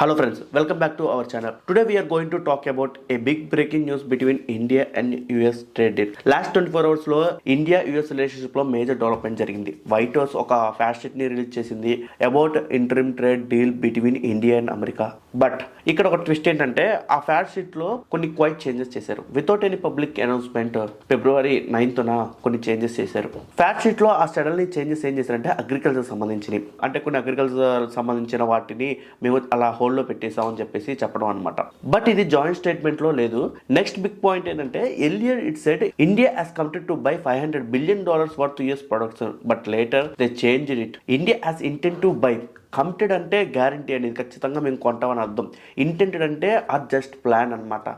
Hello friends, welcome back to our channel. Today we are going to talk about a big breaking news between India and US trade deal. Last 24 hours లో India US relationship లో major development జరిగింది. White house ఒక fact sheet ని release చేసింది about interim trade deal between India and America. But ఇక్కడ ఒక twist ఏంటంటే ఆ ఫ్యాక్ట్ షీట్ లో కొన్ని క్వైట్ చేంజెస్ చేశారు. వితౌట్ ఎనీ పబ్లిక్ అనౌన్స్మెంట్ ఫిబ్రవరి 9th కొన్ని చేంజెస్ చేశారు. ఫ్యాక్ట్ షీట్ లో ఆ సడన్లీ చేంజెస్ ఏం చేశారంటే అగ్రికల్చర్ సంబంధించినవి, అంటే కొన్ని అగ్రికల్చర్ సంబంధించిన వాటిని మేము అలా హోల్డ్లో పెట్టేసామని చెప్పేసి చెప్పడం అనమాట. బట్ ఇది జాయింట్ స్టేట్మెంట్ లో లేదు. నెక్స్ట్ బిగ్ పాయింట్ ఏంటంటే earlier it said India has committed to buy $500 billion worth US products, but later they changed it. India has intent to buy. Committed అంటే గ్యారంటీ అనేది ఖచ్చితంగా మేము కొంటామని అర్థం. ఇంటెంటెడ్ అంటే అది జస్ట్ ప్లాన్ అనమాట,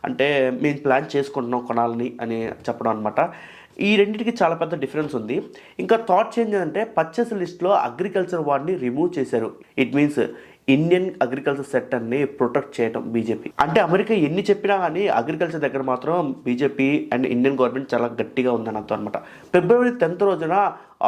అంటే మేము ప్లాన్ చేసుకుంటున్నాం కొనాలని అని చెప్పడం అనమాట. ఈ రెండింటికి చాలా పెద్ద డిఫరెన్స్ ఉంది. ఇంకా థాట్ చేంజ్ అంటే పర్చేస్ లిస్ట్లో అగ్రికల్చర్ వాడిని రిమూవ్ చేశారు. ఇట్ మీన్స్ ఇండియన్ అగ్రికల్చర్ సెక్టర్ని ప్రొటెక్ట్ చేయడం బీజేపీ. అంటే అమెరికా ఎన్ని చెప్పినా కానీ అగ్రికల్చర్ దగ్గర మాత్రం బీజేపీ అండ్ ఇండియన్ గవర్నమెంట్ చాలా గట్టిగా ఉందని అర్థం అనమాట. ఫిబ్రవరి 10th రోజున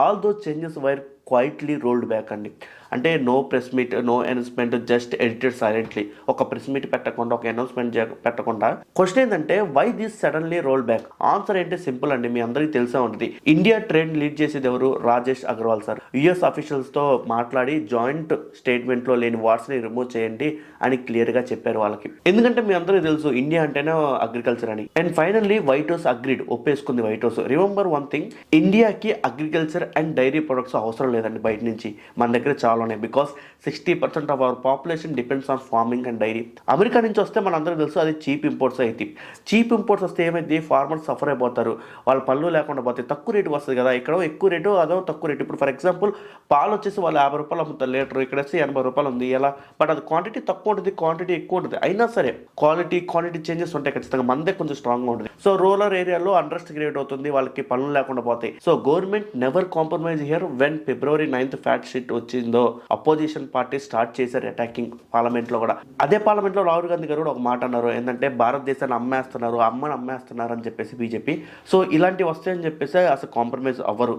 all those changes were quietly rolled back అండి. అంటే no press meet, no announcement, just edited silently. ఒక ప్రెస్ మీట్ పెట్టకుండా, ఒక అనౌన్స్మెంట్ పెట్టకుండా. క్వశ్చన్ ఏంటంటే why this suddenly roll back? Answer ఏంటి సింపుల్ అండి, మీ అందరికీ తెలిసే ఉంటుంది. ఇండియా ట్రేడ్ లీడ్ చేసేది ఎవరు? రాజేష్ అగర్వాల్ సార్. యుఎస్ అఫీషియల్స్తో మాట్లాడి జాయింట్ స్టేట్మెంట్లో లేని వర్డ్స్ని రిమూవ్ చేయండి అని క్లియర్గా చెప్పారు వాళ్ళకి. ఎందుకంటే మీ అందరికీ తెలుసు ఇండియా అంటేనే అగ్రికల్చర్ అని. And finally White House agreed, ఒప్పేసుకుంది White House. Remember one thing, ఇండియాకి అగ్రికల్చర్ అండ్ డైరీ ప్రొడక్ట్స్ అవసరం లేదండి బయట నుంచి, మన దగ్గర చాలా ఉన్నాయి. Because 60% of our population depends on farming and dairy. America నుంచి వస్తే మన అందరికీ తెలుసు అది చీప్ ఇంపోర్ట్స్ అయితే. చీప్ ఇంపోర్ట్స్ వస్తే ఏమైంది, ఫార్మర్స్ సఫర్ అయిపోతారు, వాళ్ళ పళ్ళు లేకుండా పోతాయి. తక్కువ రేటు వస్తుంది కదా, ఇక్కడ ఎక్కువ రేటు, అదో తక్కువ రేటు. ఇప్పుడు ఫర్ ఎగ్జాంపుల్ పాలు వచ్చేసి వాళ్ళు $50 అమ్ముతారు లీటర్, ఇక్కడ వచ్చి $80 ఉంది. ఎలా? బట్ అది క్వాంటిటీ తక్కువ ఉంటుంది, క్వాంటిటీ ఎక్కువ ఉంటుంది. అయినా సరే క్వాంటిటీ చేంజెస్ ఉంటాయి ఖచ్చితంగా. మనదే కొంచెం స్ట్రాంగ్గా ఉంటుంది. సో రూరల్ ఏరియాలో అండర్స్ట్ క్రియేట్ అవుతుంది, వాళ్ళకి పనులు లేకుండా పోతాయి. So government never compromise here. When February 9th fact sheet వచ్చిందో అపోజిషన్ పార్టీ స్టార్ట్ చేశారు అటాకింగ్ పార్లమెంట్ లో కూడా. అదే పార్లమెంట్ లో రాహుల్ గాంధీ గారు కూడా ఒక మాట అన్నారు, ఏంటంటే భారతదేశాన్ని అమ్మేస్తున్నారు అని చెప్పేసి బీజేపీ. సో ఇలాంటివి వస్తాయని చెప్పేసి అసలు కాంప్రమైజ్ అవ్వరు.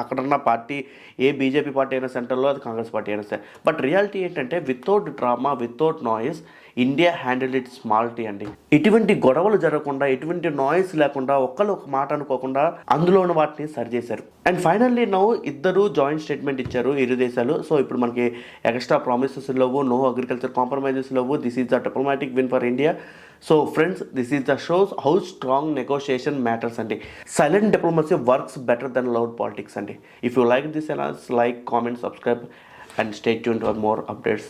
అక్కడున్న పార్టీ, ఏ బీజేపీ పార్టీ అయినా సెంటర్లో, అది కాంగ్రెస్ పార్టీ అయినా సరే. బట్ రియాలిటీ ఏంటంటే without drama, without noise India handle it smartly అండి. ఎటువంటి గొడవలు జరగకుండా, ఎటువంటి నాయిస్ లేకుండా, ఒక్కళ్ళు ఒక మాట అనుకోకుండా అందులో ఉన్న వాటిని సరి చేశారు. అండ్ ఫైనల్లీ నౌ ఇద్దరు జాయింట్ స్టేట్మెంట్ ఇచ్చారు ఇరు దేశాలు. సో ఇప్పుడు మనకి ఎక్స్ట్రా ప్రామిసెస్ లేవు, నో అగ్రికల్చర్ కాంప్రమైజెస్ లేవు. This is the diplomatic win for India. So friends, this is the shows how strong negotiation matters అండి. Silent diplomacy works better than loud politics అండి. If you like this analysis, like, comment, subscribe and stay tuned for more updates.